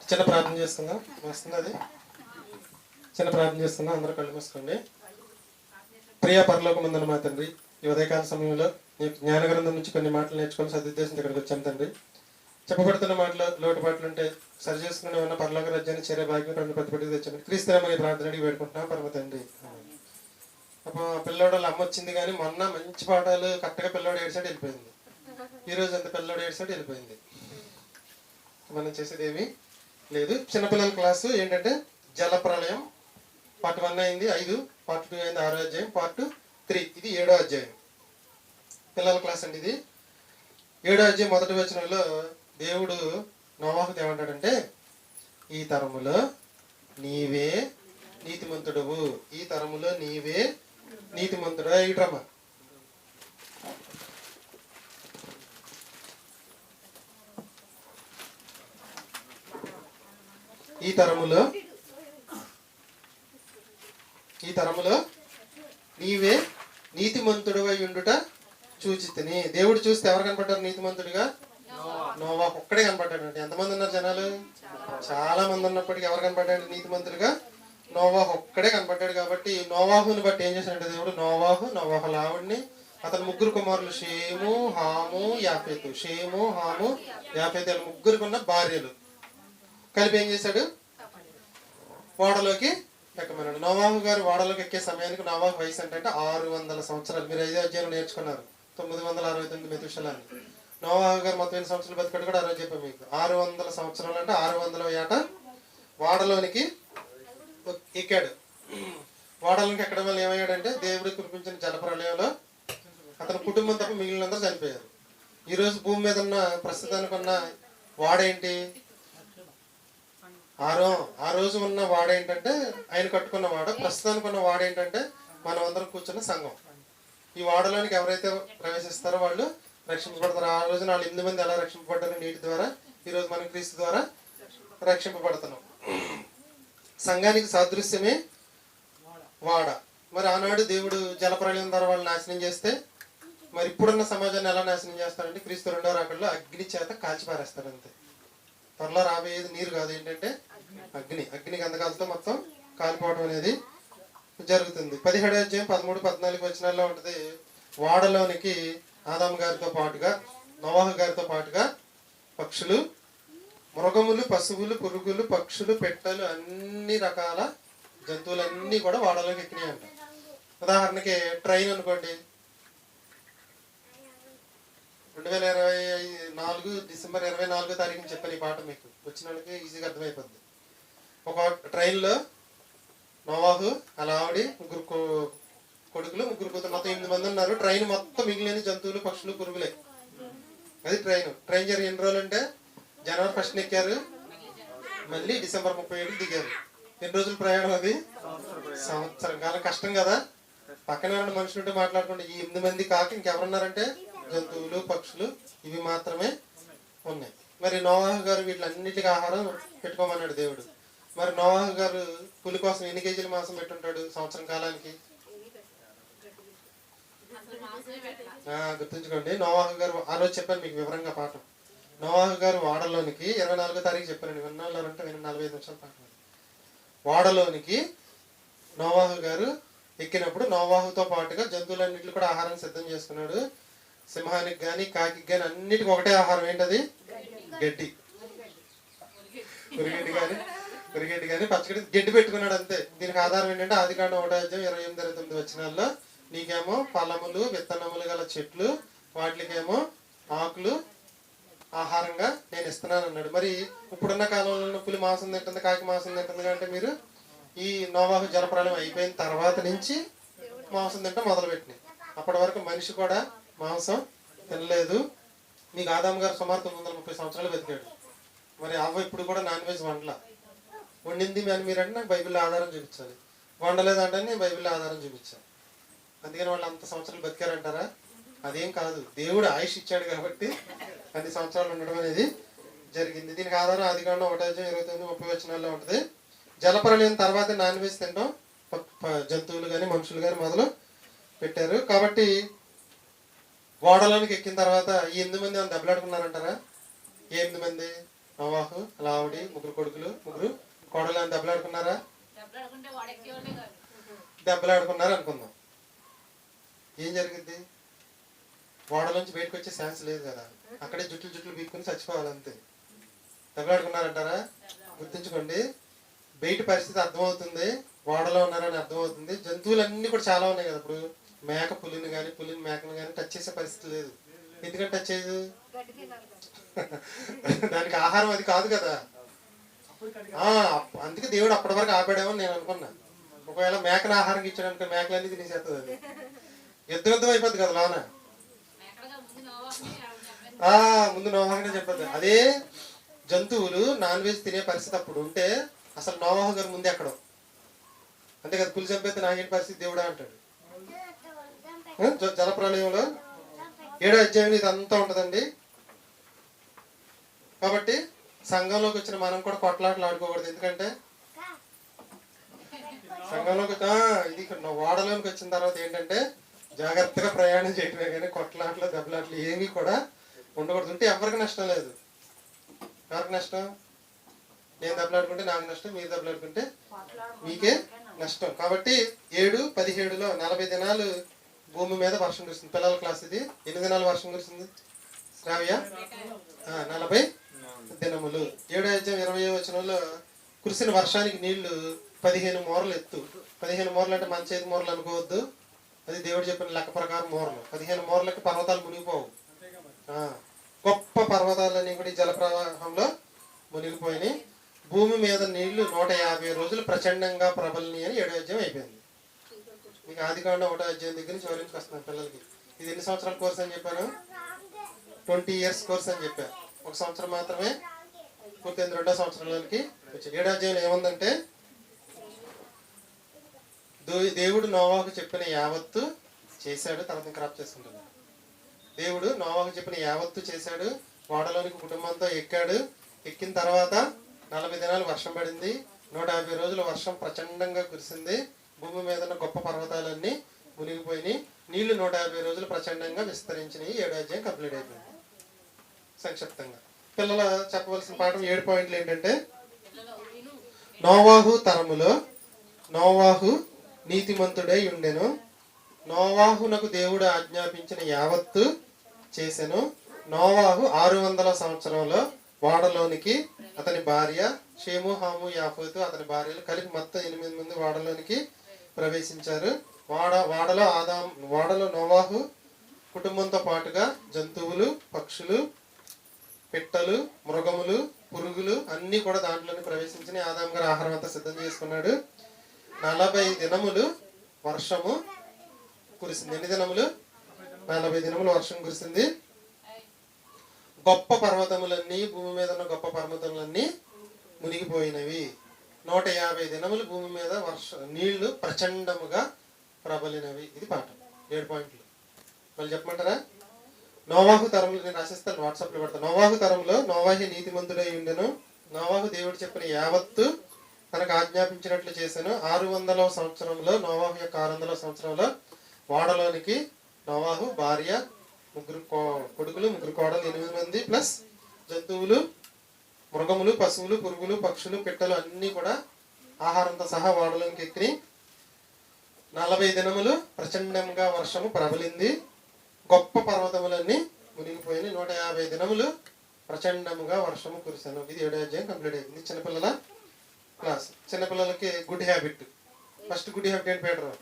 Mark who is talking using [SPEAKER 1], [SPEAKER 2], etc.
[SPEAKER 1] చిన్న ప్రార్థన చేసుకుందాం. వస్తుంది అది. చిన్న ప్రార్థన చేసుకుందాం. అందరూ కళ్ళు మూసుకోండి. ప్రియ పరలోకమందున మా తండ్రి, ఈ ఉదయకాల సమయంలో నీ జ్ఞానగ్రంథం నుంచి కొన్ని మాటలు నేర్చుకొని సదుద్దేశంతో ఇక్కడికి వచ్చాను తండ్రి. చెప్పబడుతున్న మాటలు లోటుపాట్లు ఉంటే సరి చేసుకుని ఉన్న పరలోక రాజ్యాన్ని చేరే భాగ్యం రెండు ప్రతిపడికి తెచ్చాను. క్రీస్తునామని ప్రార్థన అడిగి వేడుకుంటున్నాం పరమ తండ్రి. అప్పుడు పిల్లోడు వాళ్ళ అమ్మ వచ్చింది, కానీ మొన్న మంచి పాఠాలు కరెక్ట్గా పిల్లోడు ఏడ్చాడు వెళ్ళిపోయింది. ఈరోజు అంత పిల్లోడు ఏడ్చాడు వెళ్ళిపోయింది. మనం చేసేది ఏమీ లేదు. చిన్నపిల్లల క్లాసు ఏంటంటే జలప్రళయం పార్ట్ 1 అయింది 5, పార్ట్ 2 అయింది 6వ అధ్యాయం, పార్ట్ 3 ఇది 7వ అధ్యాయం. పిల్లల క్లాస్ అండి ఇది. 7వ అధ్యాయం మొదటి వచనంలో దేవుడు నోవాహుతో ఏమంటాడంటే, ఈ తరములో నీవే నీతిమంతుడవు, ఈ తరములో నీవే నీతిమంతుడు. ఇట్రమ్మా, ఈ తరములో నీవే నీతిమంతుడువై ఉండుట చూచితిని. దేవుడు చూస్తే ఎవరు కనపడ్డారు నీతిమంతుడిగా? నోవాహు ఒక్కడే కనపడ్డాడు. ఎంతమంది ఉన్నారు జనాలు? చాలా మంది ఉన్నప్పటికీ ఎవరు కనపడ్డాడు నీతిమంతుడిగా? నోవాహు ఒక్కడే కనపడ్డాడు. కాబట్టి నోవాహుని బట్టి ఏం చేశాడంటే దేవుడు, నోవాహు లావుడిని అతని ముగ్గురు కుమారులు షేము, హాము, యాఫేతు. షేము, హాము, యాఫేతు వీళ్ళ ముగ్గురుకున్న భార్యలు కలిపి ఏం చేశాడు? ఓడలోకి ఎక్కమన్నాడు. నోవాహు గారు ఓడలోకి ఎక్కే సమయానికి నోవాహు వయసు అంటే 600 సంవత్సరాలు. మీరు 5వ అధ్యాయం నేర్చుకున్నారు. 969 మెతుషలాన్ని. నోవాహు గారు మొత్తం 8 సంవత్సరాలు బతికాడు కూడా ఆ రోజు చెప్పాను మీకు. 600 సంవత్సరాలు అంటే 600వ ఏట ఓడలోనికి ఎక్కాడు. ఓడలోనికి ఎక్కడం వల్ల ఏమయ్యాడంటే దేవుడు కురిపించిన జలప్రలయంలో అతని కుటుంబం తప్ప మిగిలినందరూ చనిపోయారు. ఈరోజు భూమి మీద ఉన్న ప్రస్తుతానికి ఉన్న వాడేంటి? ఆ రోజు ఉన్న వాడేంటంటే ఆయన కట్టుకున్న వాడ. ప్రస్తుతానికి ఉన్న వాడేంటంటే మనం అందరం కూర్చున్న సంఘం. ఈ వాడలోనికి ఎవరైతే ప్రవేశిస్తారో వాళ్ళు రక్షింపబడతారు. ఆ రోజున వాళ్ళు 8 మంది ఎలా రక్షింపబడ్డారు? నీటి ద్వారా. ఈరోజు మనం క్రీస్తు ద్వారా రక్షింపబడుతున్నాం. సంఘానికి సాదృశ్యమే వాడ. మరి ఆనాడు దేవుడు జలప్రలయం ద్వారా వాళ్ళు నాశనం చేస్తే, మరి ఇప్పుడున్న సమాజాన్ని ఎలా నాశనం చేస్తారంటే క్రీస్తు 2వ రాకడలో అగ్ని చేత కాల్చిపారేస్తారు. అంతే. త్వరలో రాబోయేది నీరు కాదు, ఏంటంటే అగ్ని గంధకాలతో మొత్తం కాలిపోవడం అనేది జరుగుతుంది. 17వ అధ్యాయం 13, 14 వచనాల్లో ఉంటుంది. వాడలోనికి ఆదాము గారితో పాటుగా నోవాహు గారితో పాటుగా పక్షులు, మృగములు, పశువులు, పురుగులు, పక్షులు, పెట్టలు, అన్ని రకాల జంతువులన్నీ కూడా వాడలోకి ఎక్కినాయి అంట. ఉదాహరణకి ట్రైన్ అనుకోండి. 2024 డిసెంబర్ 24వ తారీఖుని చెప్పాను ఈ పాట. మీకు వచ్చిన వాళ్ళకి ఈజీగా అర్థమైపోద్ది. ఒక ట్రైన్లో నోవాహు, అలా ఆవిడ, ముగ్గురు కొడుకులు, ముగ్గురు కూతురు, మొత్తం 8 మంది ఉన్నారు. ట్రైన్ మొత్తం మిగిలిన జంతువులు, పక్షులు, పురుగులే. అది ట్రైన్ జరిగి ఎన్ని రోజులు అంటే జనవరి 1న ఎక్కారు, మళ్ళీ డిసెంబర్ 37కి దిగారు. ఎన్ని రోజులు ప్రయాణం? అది సంవత్సరం కాలం. కష్టం కదా. పక్కన మనుషులుంటే మాట్లాడుకుంటే ఈ 8 మంది కాక ఇంకెవరున్నారంటే జంతువులు, పక్షులు, ఇవి మాత్రమే ఉన్నాయి. మరి నోవాహు గారు వీటిలన్నిటికీ ఆహారం పెట్టుకోమన్నాడు దేవుడు. మరి నోవాహు గారు పులి కోసం ఎన్ని కేజీల మాంసం పెట్టుంటాడు సంవత్సరం కాలానికి? గుర్తుంచుకోండి. నోవాహు గారు ఆ రోజు చెప్పాను మీకు వివరంగా పాఠం. నోవాహు గారు వాడలోనికి 24వ తారీఖు చెప్పానండి. విన్నాళ్ళంటే 45 నిమిషాల పాఠం. వాడలోనికి నోవాహు గారు ఎక్కినప్పుడు నోవాహుతో పాటుగా జంతువులన్నింటికి కూడా ఆహారం సిద్ధం చేసుకున్నాడు. సింహానికి కానీ కాకికి కానీ అన్నిటికీ ఒకటే ఆహారం. ఏంటది? గడ్డి. కురిగడ్డి కానీ పచ్చగడ్డి, గడ్డి పెట్టుకున్నాడు అంతే. దీనికి ఆధారం ఏంటంటే ఆదికాండం 1వ అధ్యాయం 28, 29 వచనాల్లో నీకేమో ఫలములు, విత్తనములు గల చెట్లు, వాటికేమో ఆకులు ఆహారంగా నేను ఇస్తున్నాను అన్నాడు. మరి ఇప్పుడున్న కాలంలో పులి మాంసం తింటుంది, కాకి మాంసం తింటుంది. అంటే మీరు ఈ నోవాహు జలప్రలయం అయిపోయిన తర్వాత నుంచి మాంసం తింటాం మొదలుపెట్టినాయి. అప్పటి వరకు మనిషి కూడా మాంసం తినలేదు. మీకు ఆదాము గారు సుమారు 930 సంవత్సరాలు బతికాడు. మరి అవ్వ ఇప్పుడు కూడా నాన్ వెజ్ వండింది అని మీరంటే నాకు బైబిల్లో ఆధారం చూపించాలి. వండలేదంటే నేను బైబిల్లో ఆధారం చూపించాను. అందుకని వాళ్ళు అంత సంవత్సరాలు బతికారంటారా? అదేం కాదు. దేవుడు ఆయుష్ ఇచ్చాడు కాబట్టి అన్ని సంవత్సరాలు ఉండడం అనేది జరిగింది. దీనికి ఆధారం ఆదికాండం 1వ అధ్యాయం 29, 30 వచనాల్లో ఉంటుంది. జలప్రలయం తర్వాత నాన్ వెజ్ తినడం జంతువులు కానీ మనుషులు కానీ మొదలు పెట్టారు. కాబట్టి ఓడలోనికి ఎక్కిన తర్వాత ఈ 8 మంది దెబ్బలాడుకున్నారంటారా? ఏ 8 మంది? నోవాహు, లావుడి, ముగ్గురు కొడుకులు, ముగ్గురు కోడలు అని దెబ్బలాడుకున్నారా? దెబ్బలాడుకున్నారు అనుకుందాం. ఏం జరిగింది? ఓడలోంచి బయటకు వచ్చే ఛాన్స్ లేదు కదా, అక్కడే జుట్లు బీక్కుని చచ్చిపోవాలంతే. దెబ్బలాడుకున్నారంటారా? గుర్తుంచుకోండి, బయట పరిస్థితి అర్థమవుతుంది, ఓడలో ఉన్నారని అర్థమవుతుంది. జంతువులన్నీ కూడా చాలా ఉన్నాయి కదా. ఇప్పుడు మేక పులిని కానీ పులిని మేకను కానీ టచ్ చేసే పరిస్థితి లేదు. ఎందుకంటే టచ్ చేయదు? దానికి ఆహారం అది కాదు కదా. అందుకే దేవుడు అప్పటి వరకు ఆపాడేమో నేను అనుకున్నా. ఒకవేళ మేకను ఆహారం ఇచ్చాడనుకో మేకలన్నీ తినేసేస్తుంది, అది యుద్ధం అయిపోద్ది కదా లోన. ముందు నోవాహునే చెప్పద్దు. అదే జంతువులు నాన్ వెజ్ తినే పరిస్థితి అప్పుడు ఉంటే అసలు నోవాహు గారు ముందే అక్కడ అంతే కదా. పులి చంపేస్తే నాకేంటి పరిస్థితి దేవుడా అంటాడు. జలప్రలయంలో 7వ అధ్యాయం ఇదంతా ఉంటదండి. కాబట్టి సంఘంలోకి వచ్చిన మనం కూడా కొట్లాటలు ఆడుకోకూడదు. ఎందుకంటే సంఘంలోకి ఇది ఓడలోకి వచ్చిన తర్వాత ఏంటంటే జాగ్రత్తగా ప్రయాణం చేయటమే కానీ కొట్లాట్లు దెబ్బలాట్లు ఏమీ కూడా ఉండకూడదు. ఉంటే ఎవరికి నష్టం లేదు. ఎవరికి నష్టం? నేను దెబ్బలాడుకుంటే నాకు నష్టం, మీరు దెబ్బలాడుకుంటే మీకే నష్టం. కాబట్టి 7:17లో 40 దినాలు భూమి మీద వర్షం కురుస్తుంది. పిల్లల క్లాస్ ఇది. ఎన్ని దినాలు వర్షం కురుస్తుంది శ్రావ్య? 40 దినములు. 7వ అధ్యాయం 20వ వచనంలో కురిసిన వర్షానికి నీళ్లు 15 మూరలు ఎత్తు. 15 మూరలు అంటే మన చేతి మూరలు అనుకోవద్దు, అది దేవుడు చెప్పిన లెక్క ప్రకారం మూరలు. 15 మూరలకి పర్వతాలు మునిగిపోవు. గొప్ప పర్వతాలన్నీ కూడా ఈ జల ప్రవాహంలో మునిగిపోయినాయి. భూమి మీద నీళ్లు 150 రోజులు ప్రచండంగా ప్రబలిని అని 7వ అధ్యాయం అయిపోయింది. మీకు ఆదికాండం 1వ అధ్యాయం దగ్గర నుంచి వివరించి వస్తున్నాను పిల్లలకి. ఇది ఎన్ని సంవత్సరాల కోర్స్ అని చెప్పాను? 20 years కోర్స్ అని చెప్పాను. 1 సంవత్సరం మాత్రమే పూర్తయింది. 2వ సంవత్సరంలోనికి వచ్చి 7వ అధ్యాయంలో ఏముందంటే దేవుడు నోవాహుకు చెప్పిన యావత్తు చేశాడు. తర్వాత క్రాప్ చేసుకుంటాడు. దేవుడు నోవాహుకు చెప్పిన యావత్తు చేశాడు. ఓడలోనికి కుటుంబంతో ఎక్కాడు. ఎక్కిన తర్వాత 40 దినాలు వర్షం పడింది. 150 రోజులు వర్షం ప్రచండంగా కురిసింది. భూమి మీద ఉన్న గొప్ప పర్వతాలన్నీ మునిగిపోయినాయి. నీళ్లు 150 రోజులు ప్రచండంగా విస్తరించినాయి. 7వ అధ్యాయం కంప్లీట్ అయిపోయింది. సంక్షిప్తంగా పిల్లలు చెప్పవలసిన పాఠం 7 పాయింట్లు ఏంటంటే, నోవాహు తరములో నోవాహు నీతిమంతుడై ఉండెను. నోవాహునకు దేవుడు ఆజ్ఞాపించిన యావత్తు చేసెను. నోవాహు 600 సంవత్సరంలో ఓడలోనికి అతని భార్య షేము, హాము, యాఫోతు అతని భార్యలు కలిపి మొత్తం 8 మంది ఓడలోనికి ప్రవేశించారు. ఓడలో నోవాహు కుటుంబంతో పాటుగా జంతువులు, పక్షులు, పిట్టలు, మృగములు, పురుగులు అన్నీ కూడా దాంట్లోనే ప్రవేశించి ఆదాం గారు ఆహారం అంతా సిద్ధం చేసుకున్నాడు. 40 దినములు వర్షము కురిసింది. ఎన్ని దినములు? 40 దినములు వర్షం కురిసింది. గొప్ప పర్వతములన్నీ, భూమి మీద ఉన్న గొప్ప పర్వతములన్నీ మునిగిపోయినవి. 150 దినములు భూమి మీద నీళ్లు ప్రచండముగా ప్రబలినవి. ఇది పాఠం. 7 పాయింట్లు. మళ్ళీ చెప్పమంటారా? నోవాహు తరములు నేను రాసిస్తాను, వాట్సాప్లో పెడతాను. నోవాహు తరంలో నోవాహు నీతిమంతుడై ఉండెను. నోవాహు దేవుడు చెప్పిన యావత్తు తనకు ఆజ్ఞాపించినట్లు చేశాను. 600వ సంవత్సరంలో నోవాహు యొక్క 600వ సంవత్సరంలో ఓడలోనికి నోవాహు భార్య, 3 కొడుకులు, 3 కోడలు, 8 మంది ప్లస్ జంతువులు, మృగములు, పశువులు, పురుగులు, పక్షులు, పిట్టలు అన్నీ కూడా ఆహారంతో సహా ఓడలోనికి ఎక్కి 40 దినములు ప్రచండంగా వర్షము ప్రబలింది. గొప్ప పర్వతములన్నీ మునిగిపోయినాయి. 150 దినములు ప్రచండముగా వర్షము కురిశాను. ఇది 7వ అధ్యాయం కంప్లీట్ అయింది. చిన్నపిల్లల క్లాస్. చిన్నపిల్లలకి good habit. First good habit ఏంటి పేటర్?